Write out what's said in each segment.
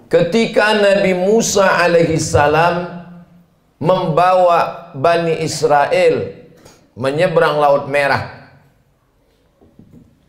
ketika Nabi Musa alaihi salam membawa Bani Israel menyeberang Laut Merah,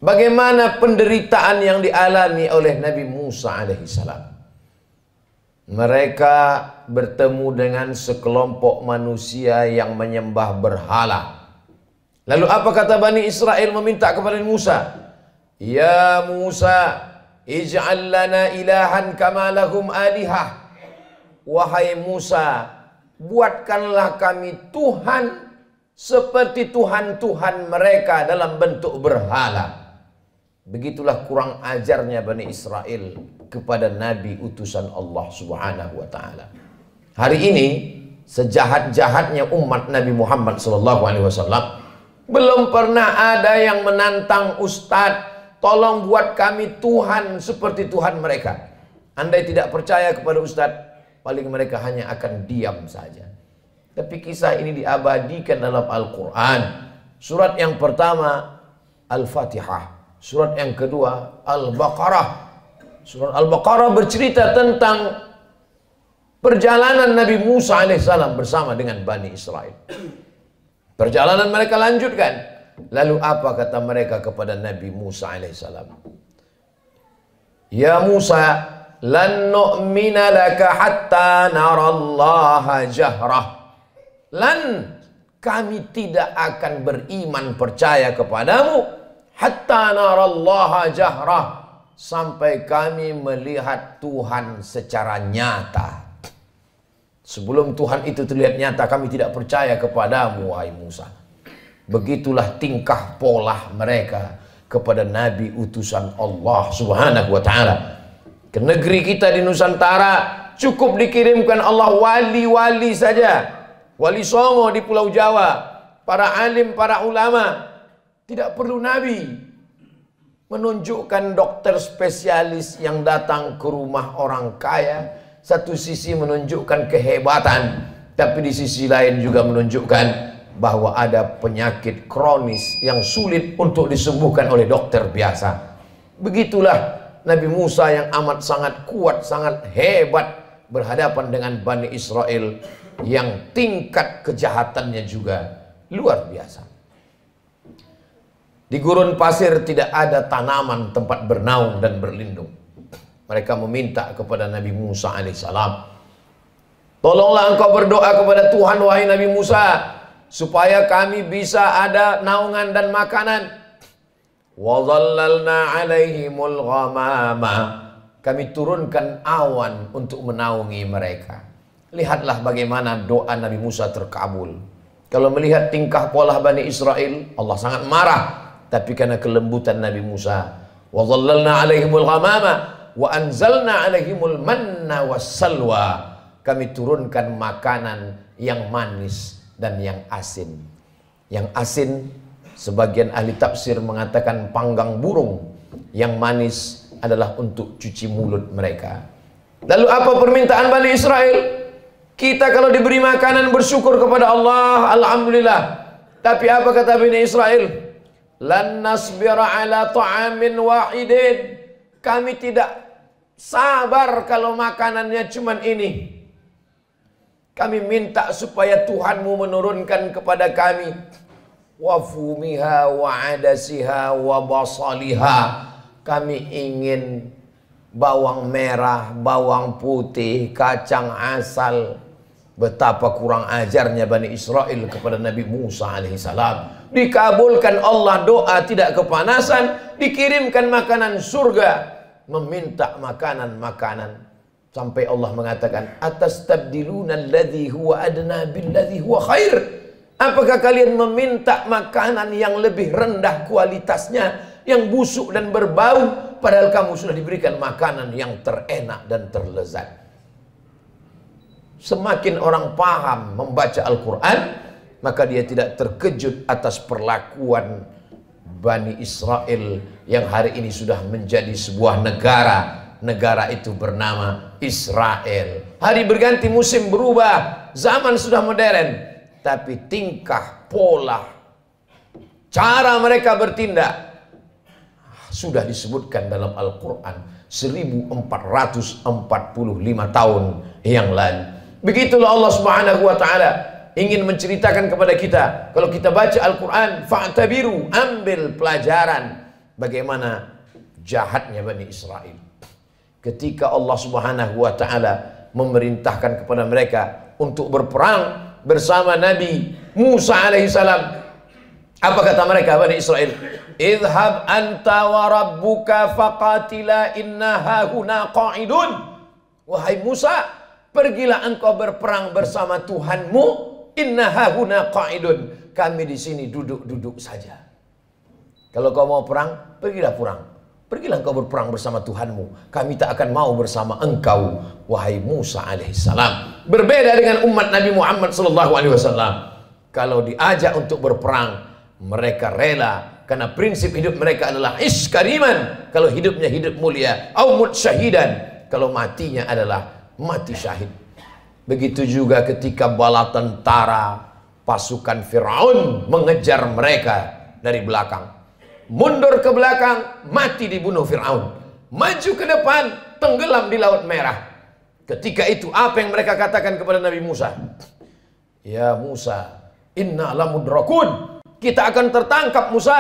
bagaimana penderitaan yang dialami oleh Nabi Musa alaihi salam? Mereka bertemu dengan sekelompok manusia yang menyembah berhala. Lalu apa kata Bani Israel meminta kepada Musa? Ya Musa, ij'al lana ilahan kama lahum alihah. Wahai Musa, buatkanlah kami Tuhan seperti Tuhan-Tuhan mereka dalam bentuk berhala. Begitulah kurang ajarnya Bani Israel kepada Nabi utusan Allah Subhanahu wa ta'ala. Hari ini sejahat-jahatnya umat Nabi Muhammad SAW, belum pernah ada yang menantang Ustadz, tolong buat kami Tuhan seperti Tuhan mereka. Andai tidak percaya kepada Ustadz, paling mereka hanya akan diam saja. Tapi kisah ini diabadikan dalam Al-Quran. Surat yang pertama Al-Fatihah, surat yang kedua Al-Baqarah. Surat Al-Baqarah bercerita tentang perjalanan Nabi Musa alaihissalam bersama dengan Bani Israel. Perjalanan mereka lanjutkan. Lalu apa kata mereka kepada Nabi Musa alaihissalam? Ya Musa, lan nu'mina laka hatta narallaha jahrah. Lan, kami tidak akan beriman percaya kepadamu hatta narallaha jahrah, sampai kami melihat Tuhan secara nyata. Sebelum Tuhan itu terlihat nyata, kami tidak percaya kepadamu, wahai Musa. Begitulah tingkah pola mereka kepada Nabi utusan Allah Subhanahu wa ta'ala. Ke negeri kita di Nusantara cukup dikirimkan Allah wali-wali saja. Wali Songo di Pulau Jawa, para alim, para ulama. Tidak perlu Nabi. Menunjukkan dokter spesialis yang datang ke rumah orang kaya. Satu sisi menunjukkan kehebatan, tapi di sisi lain juga menunjukkan bahwa ada penyakit kronis yang sulit untuk disembuhkan oleh dokter biasa. Begitulah Nabi Musa yang amat sangat kuat, sangat hebat berhadapan dengan Bani Israel yang tingkat kejahatannya juga luar biasa. Di gurun pasir tidak ada tanaman tempat bernaung dan berlindung. Mereka meminta kepada Nabi Musa alaihissalam, tolonglah engkau berdoa kepada Tuhan wahai Nabi Musa, supaya kami bisa ada naungan dan makanan. Wa dhallalna alaihimul ghamama, kami turunkan awan untuk menaungi mereka. Lihatlah bagaimana doa Nabi Musa terkabul. Kalau melihat tingkah pola Bani Israel, Allah sangat marah. Tapi karena kelembutan Nabi Musa, wa dhallalna alaihimul ghamama wa anzalna alaihimul manna wassalwa, kami turunkan makanan yang manis dan yang asin. Yang asin, sebagian ahli tafsir mengatakan panggang burung. Yang manis adalah untuk cuci mulut mereka. Lalu apa permintaan Bani Israel? Kita kalau diberi makanan bersyukur kepada Allah, alhamdulillah. Tapi apa kata Bani Israel? Lan nasbira ala ta'amin wahidin, kami tidak sabar kalau makanannya cuman ini. Kami minta supaya Tuhanmu menurunkan kepada kami wafumiha wa adasiha wa basaliha. Kami ingin bawang merah, bawang putih, kacang asal. Betapa kurang ajarnya Bani Israel kepada Nabi Musa alaihissalam. Dikabulkan Allah doa tidak kepanasan, dikirimkan makanan surga. Meminta makanan-makanan sampai Allah mengatakan, atastabdiluna alladhi huwa adna billadhi huwa khair. Apakah kalian meminta makanan yang lebih rendah kualitasnya, yang busuk dan berbau, padahal kamu sudah diberikan makanan yang terenak dan terlezat? Semakin orang paham membaca Al-Quran, maka dia tidak terkejut atas perlakuan Bani Israel yang hari ini sudah menjadi sebuah negara. Negara itu bernama Israel. Hari berganti, musim berubah, zaman sudah modern, tapi tingkah, pola, cara mereka bertindak sudah disebutkan dalam Al-Quran. 1445 tahun yang lalu. Begitulah Allah Subhanahu wa taala ingin menceritakan kepada kita, kalau kita baca Al-Quran, fa'tabiru, ambil pelajaran bagaimana jahatnya Bani Israel. Ketika Allah Subhanahu wa taala memerintahkan kepada mereka untuk berperang bersama Nabi Musa alaihissalam, apa kata mereka Bani Israel? Idhab anta wa rabbuka faqatila inna hahuna qa'idun. Wahai Musa, pergilah engkau berperang bersama Tuhanmu. Inna hahuna qa'idun. Kami di sini duduk-duduk saja. Kalau kau mau perang, pergilah perang. Pergilah engkau berperang bersama Tuhanmu. Kami tak akan mau bersama engkau, wahai Musa alaihissalam. Berbeda dengan umat Nabi Muhammad sallallahu alaihi wasallam. Kalau diajak untuk berperang, mereka rela, karena prinsip hidup mereka adalah iskariman. Kalau hidupnya hidup mulia, au mut syahidan. Kalau matinya adalah mati syahid. Begitu juga ketika bala tentara pasukan Fir'aun mengejar mereka dari belakang. Mundur ke belakang, mati dibunuh Fir'aun. Maju ke depan, tenggelam di Laut Merah. Ketika itu apa yang mereka katakan kepada Nabi Musa? Ya Musa, inna lamudrakun. Kita akan tertangkap Musa.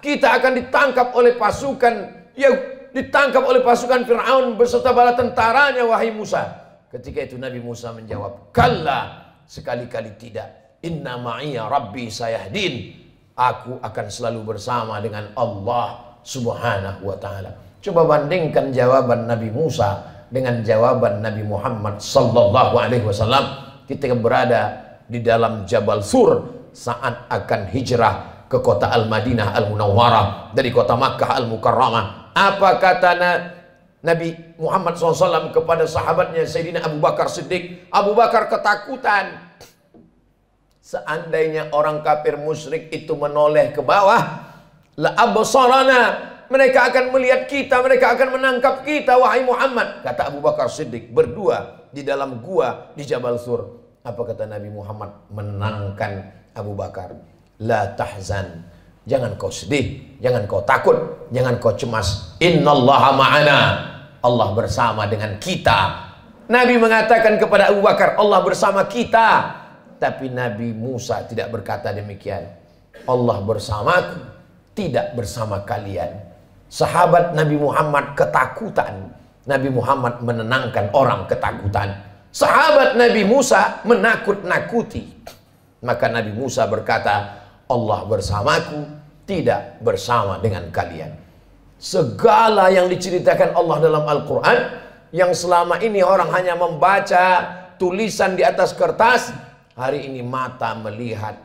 Kita akan ditangkap oleh pasukan, ya ditangkap oleh pasukan Fir'aun beserta bala tentaranya, wahai Musa. Ketika itu Nabi Musa menjawab, kalla, sekali-kali tidak. Inna ma'iya rabbi sayahdin. Aku akan selalu bersama dengan Allah Subhanahu wa ta'ala. Coba bandingkan jawaban Nabi Musa dengan jawaban Nabi Muhammad sallallahu alaihi wasallam ketika berada di dalam Jabal Sur saat akan hijrah ke kota Al-Madinah Al-Munawwarah dari kota Makkah Al-Mukarramah. Apa kata Nabi Muhammad SAW kepada sahabatnya Sayyidina Abu Bakar Siddiq? Abu Bakar ketakutan. Seandainya orang kafir musyrik itu menoleh ke bawah, la absarana, mereka akan melihat kita, mereka akan menangkap kita, wahai Muhammad. Kata Abu Bakar Siddiq berdua di dalam gua di Jabal Sur. Apa kata Nabi Muhammad menenangkan Abu Bakar? La tahzan, jangan kau sedih, jangan kau takut, jangan kau cemas. Innallaha ma'ana, Allah bersama dengan kita. Nabi mengatakan kepada Abu Bakar, Allah bersama kita. Tapi Nabi Musa tidak berkata demikian. Allah bersamaku, tidak bersama kalian. Sahabat Nabi Muhammad ketakutan. Nabi Muhammad menenangkan orang ketakutan. Sahabat Nabi Musa menakut-nakuti. Maka Nabi Musa berkata, Allah bersamaku, tidak bersama dengan kalian. Segala yang diceritakan Allah dalam Al-Quran, yang selama ini orang hanya membaca tulisan di atas kertas, hari ini mata melihat,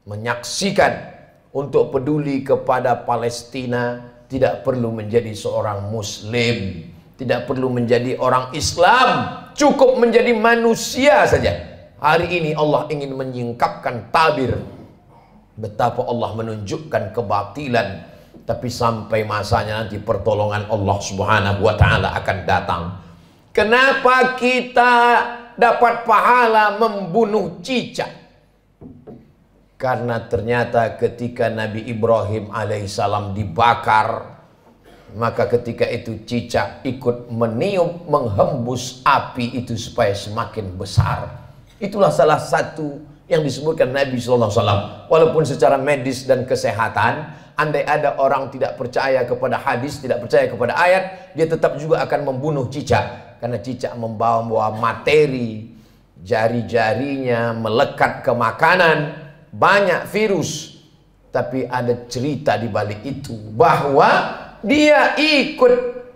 menyaksikan. Untuk peduli kepada Palestina, tidak perlu menjadi seorang Muslim, tidak perlu menjadi orang Islam, cukup menjadi manusia saja. Hari ini Allah ingin menyingkapkan tabir betapa Allah menunjukkan kebatilan, tapi sampai masanya nanti pertolongan Allah Subhanahu wa ta'ala akan datang. Kenapa kita dapat pahala membunuh cicak? Karena ternyata ketika Nabi Ibrahim alaihissalam dibakar, maka ketika itu cicak ikut meniup, menghembus api itu supaya semakin besar. Itulah salah satu yang disebutkan Nabi SAW. Walaupun secara medis dan kesehatan, andai ada orang tidak percaya kepada hadis, tidak percaya kepada ayat, dia tetap juga akan membunuh cicak. Karena cicak membawa materi, jari-jarinya melekat ke makanan, banyak virus. Tapi ada cerita di balik itu, bahwa dia ikut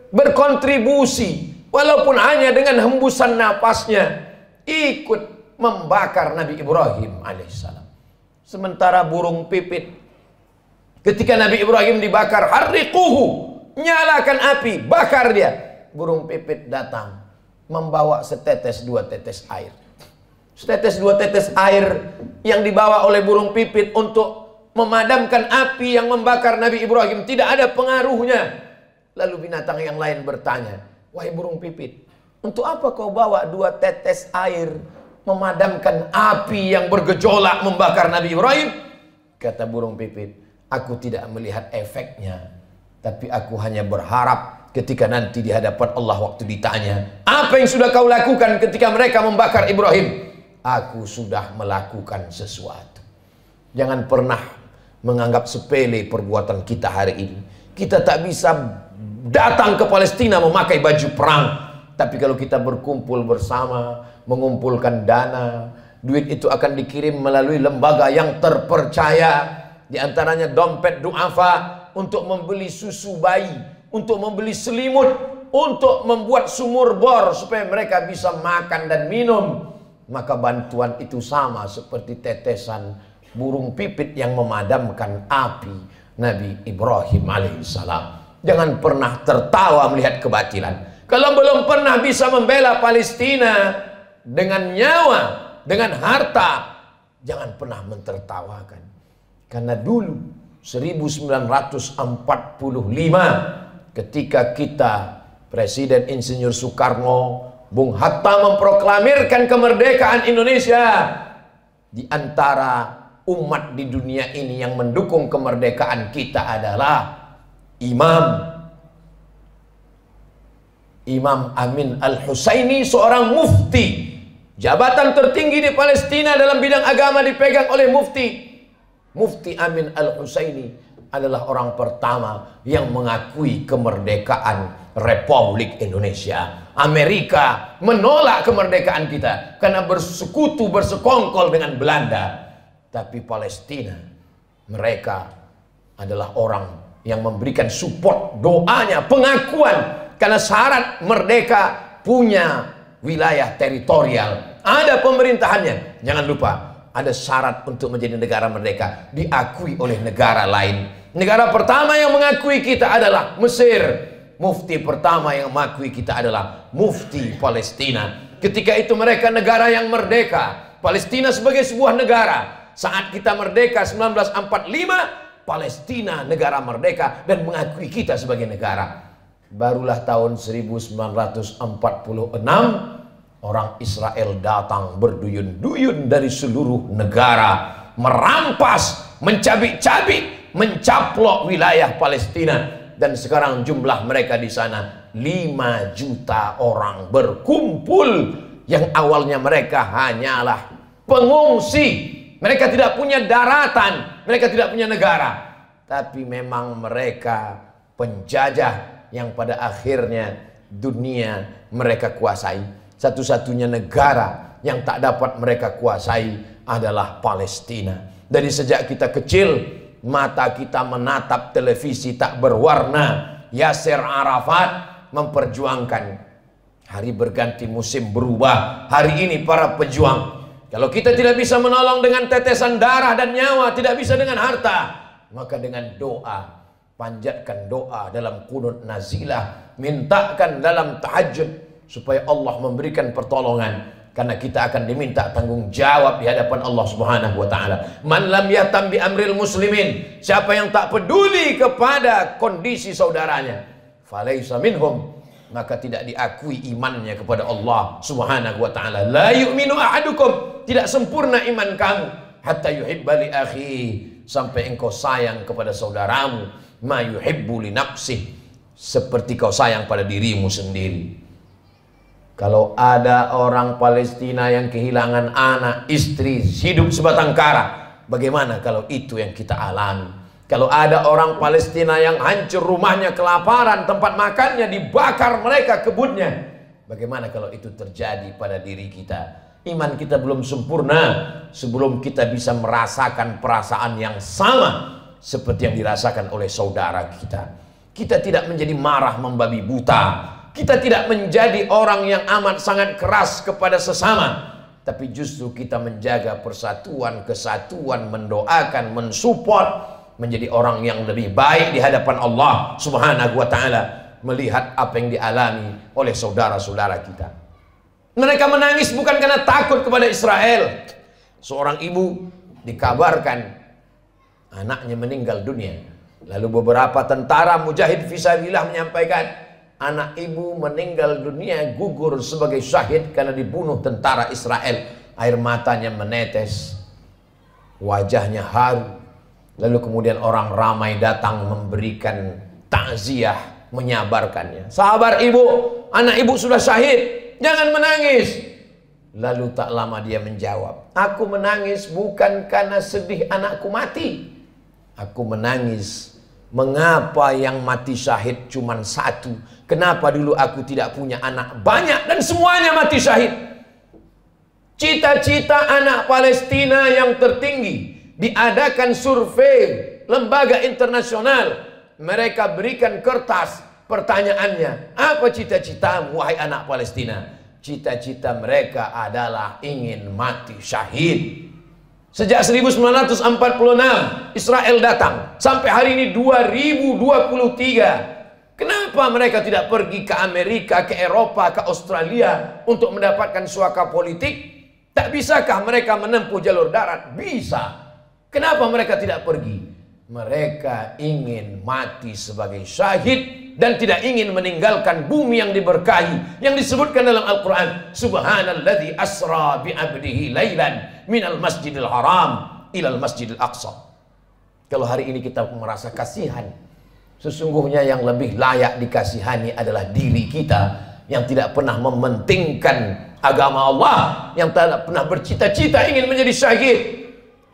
berkontribusi, walaupun hanya dengan hembusan napasnya, ikut membakar Nabi Ibrahim alaihissalam. Sementara burung pipit, ketika Nabi Ibrahim dibakar, harriquhu, nyalakan api, bakar dia. Burung pipit datang membawa setetes dua tetes air. Setetes dua tetes air yang dibawa oleh burung pipit untuk memadamkan api yang membakar Nabi Ibrahim tidak ada pengaruhnya. Lalu binatang yang lain bertanya, wahai burung pipit, untuk apa kau bawa dua tetes air memadamkan api yang bergejolak membakar Nabi Ibrahim? Kata burung pipit, aku tidak melihat efeknya, tapi aku hanya berharap ketika nanti di hadapan Allah waktu ditanya, apa yang sudah kau lakukan ketika mereka membakar Ibrahim? Aku sudah melakukan sesuatu. Jangan pernah menganggap sepele perbuatan kita hari ini. Kita tak bisa datang ke Palestina memakai baju perang, tapi kalau kita berkumpul bersama, mengumpulkan dana, duit itu akan dikirim melalui lembaga yang terpercaya. Di antaranya dompet duafa, untuk membeli susu bayi, untuk membeli selimut, untuk membuat sumur bor supaya mereka bisa makan dan minum. Maka bantuan itu sama seperti tetesan burung pipit yang memadamkan api Nabi Ibrahim alaihissalam. Jangan pernah tertawa melihat kebatilan. Kalau belum pernah bisa membela Palestina dengan nyawa, dengan harta, jangan pernah mentertawakan. Karena dulu 1945 ketika kita Presiden Insinyur Soekarno, Bung Hatta memproklamirkan kemerdekaan Indonesia, di antara umat di dunia ini yang mendukung kemerdekaan kita adalah Imam Amin Al-Husaini, seorang mufti. Jabatan tertinggi di Palestina dalam bidang agama dipegang oleh mufti. Mufti Amin Al-Husaini adalah orang pertama yang mengakui kemerdekaan Republik Indonesia. Amerika menolak kemerdekaan kita karena bersekutu, bersekongkol dengan Belanda. Tapi Palestina, mereka adalah orang yang memberikan support, doanya, pengakuan. Karena syarat merdeka punya wilayah teritorial, ada pemerintahannya. Jangan lupa, ada syarat untuk menjadi negara merdeka, diakui oleh negara lain. Negara pertama yang mengakui kita adalah Mesir. Mufti pertama yang mengakui kita adalah Mufti Palestina. Ketika itu mereka negara yang merdeka, Palestina sebagai sebuah negara. Saat kita merdeka 1945, Palestina negara merdeka dan mengakui kita sebagai negara. Barulah tahun 1946 orang Israel datang berduyun-duyun dari seluruh negara, merampas, mencabik-cabik, mencaplok wilayah Palestina. Dan sekarang jumlah mereka di sana 5 juta orang berkumpul. Yang awalnya mereka hanyalah pengungsi. Mereka tidak punya daratan, mereka tidak punya negara. Tapi memang mereka penjajah yang pada akhirnya dunia mereka kuasai. Satu-satunya negara yang tak dapat mereka kuasai adalah Palestina. Dari sejak kita kecil, mata kita menatap televisi tak berwarna. Yasser Arafat memperjuangkan. Hari berganti, musim berubah. Hari ini para pejuang, kalau kita tidak bisa menolong dengan tetesan darah dan nyawa, tidak bisa dengan harta, maka dengan doa. Panjatkan doa dalam qunut nazilah, mintakan dalam tahajud supaya Allah memberikan pertolongan, karena kita akan diminta tanggung jawab di hadapan Allah Subhanahu wa taala. Man lam yatam bi amril muslimin, siapa yang tak peduli kepada kondisi saudaranya, falaisa minhum, maka tidak diakui imannya kepada Allah Subhanahu wa taala. La yu'minu ahadukum, tidak sempurna iman kamu, hatta yuhibba li akhi, sampai engkau sayang kepada saudaramu, ma yuhibbu li nafsih, seperti kau sayang pada dirimu sendiri. Kalau ada orang Palestina yang kehilangan anak, istri, hidup sebatang kara, bagaimana kalau itu yang kita alami? Kalau ada orang Palestina yang hancur rumahnya, kelaparan, tempat makannya dibakar mereka, kebunnya, bagaimana kalau itu terjadi pada diri kita? Iman kita belum sempurna sebelum kita bisa merasakan perasaan yang sama seperti yang dirasakan oleh saudara kita. Kita tidak menjadi marah membabi buta. Kita tidak menjadi orang yang amat sangat keras kepada sesama. Tapi justru kita menjaga persatuan, kesatuan, mendoakan, mensupport, menjadi orang yang lebih baik di hadapan Allah Subhanahu wa ta'ala, melihat apa yang dialami oleh saudara-saudara kita. Mereka menangis bukan karena takut kepada Israel. Seorang ibu dikabarkan anaknya meninggal dunia. Lalu beberapa tentara mujahid fisabilillah menyampaikan, anak ibu meninggal dunia, gugur sebagai syahid karena dibunuh tentara Israel. Air matanya menetes, wajahnya haru. Lalu kemudian orang ramai datang memberikan takziah menyabarkannya. Sabar ibu, anak ibu sudah syahid, jangan menangis. Lalu tak lama dia menjawab, aku menangis bukan karena sedih anakku mati. Aku menangis, mengapa yang mati syahid cuma satu? Kenapa dulu aku tidak punya anak banyak dan semuanya mati syahid? Cita-cita anak Palestina yang tertinggi, diadakan survei lembaga internasional. Mereka berikan kertas, pertanyaannya, apa cita-citamu wahai anak Palestina? Cita-cita mereka adalah ingin mati syahid. Sejak 1946 Israel datang sampai hari ini 2023. Kenapa mereka tidak pergi ke Amerika, ke Eropa, ke Australia untuk mendapatkan suaka politik? Tak bisakah mereka menempuh jalur darat? Bisa. Kenapa mereka tidak pergi? Mereka ingin mati sebagai syahid dan tidak ingin meninggalkan bumi yang diberkahi, yang disebutkan dalam Al-Quran, Subhanalladzi asra bi'abdihi laylan minal masjidil haram ilal masjidil aqsa. Kalau hari ini kita merasa kasihan, sesungguhnya yang lebih layak dikasihani adalah diri kita yang tidak pernah mementingkan agama Allah, yang tidak pernah bercita-cita ingin menjadi syahid.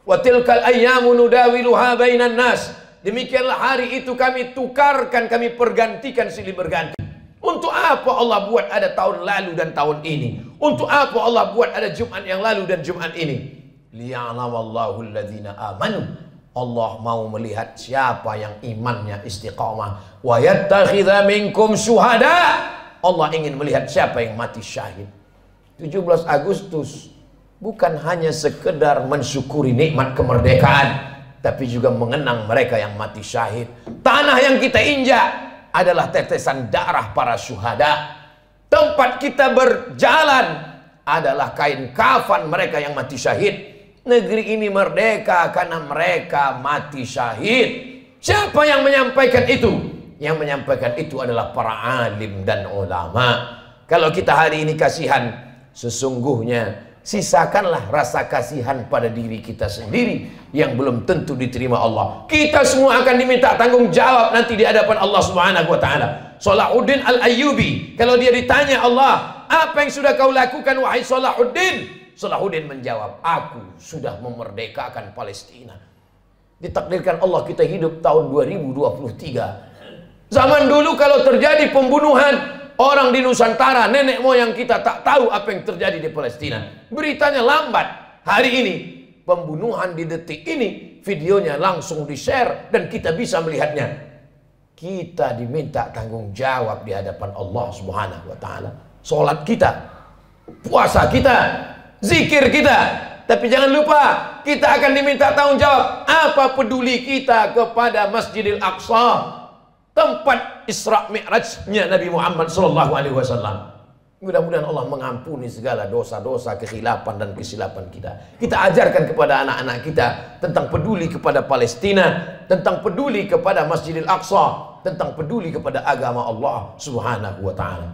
Wa tilkal ayyamu nudawiluha bainan nas. Demikianlah hari itu kami tukarkan, kami pergantikan silih berganti. Untuk apa Allah buat ada tahun lalu dan tahun ini? Untuk apa Allah buat ada Jumat yang lalu dan Jumat ini? Liya'lamallahu alladzina amanu. Allah mau melihat siapa yang imannya istiqamah. Wa yattakhidha minkum syuhada. Allah ingin melihat siapa yang mati syahid. 17 Agustus bukan hanya sekedar mensyukuri nikmat kemerdekaan, tapi juga mengenang mereka yang mati syahid. Tanah yang kita injak adalah tetesan darah para syuhada. Tempat kita berjalan adalah kain kafan mereka yang mati syahid. Negeri ini merdeka karena mereka mati syahid. Siapa yang menyampaikan itu? Yang menyampaikan itu adalah para alim dan ulama. Kalau kita hari ini kasihan, sesungguhnya sisakanlah rasa kasihan pada diri kita sendiri yang belum tentu diterima Allah. Kita semua akan diminta tanggung jawab nanti di hadapan Allah Subhanahu wa taala. Salahuddin Al-Ayyubi, kalau dia ditanya Allah, apa yang sudah kau lakukan wahai Salahuddin? Salahuddin menjawab, aku sudah memerdekakan Palestina. Ditakdirkan Allah kita hidup tahun 2023. Zaman dulu kalau terjadi pembunuhan orang di Nusantara, nenek moyang kita tak tahu apa yang terjadi di Palestina. Beritanya lambat. Hari ini, pembunuhan di detik ini, videonya langsung di-share dan kita bisa melihatnya. Kita diminta tanggung jawab di hadapan Allah Subhanahu wa taala. Salat kita, puasa kita, zikir kita. Tapi jangan lupa, kita akan diminta tanggung jawab. Apa peduli kita kepada Masjidil Aqsa, tempat Isra Mi'rajnya Nabi Muhammad SAW. Mudah-mudahan Allah mengampuni segala dosa-dosa, kekhilafan dan kesilapan kita. Kita ajarkan kepada anak-anak kita tentang peduli kepada Palestina, tentang peduli kepada Masjidil Aqsa, tentang peduli kepada agama Allah Subhanahu wa taala.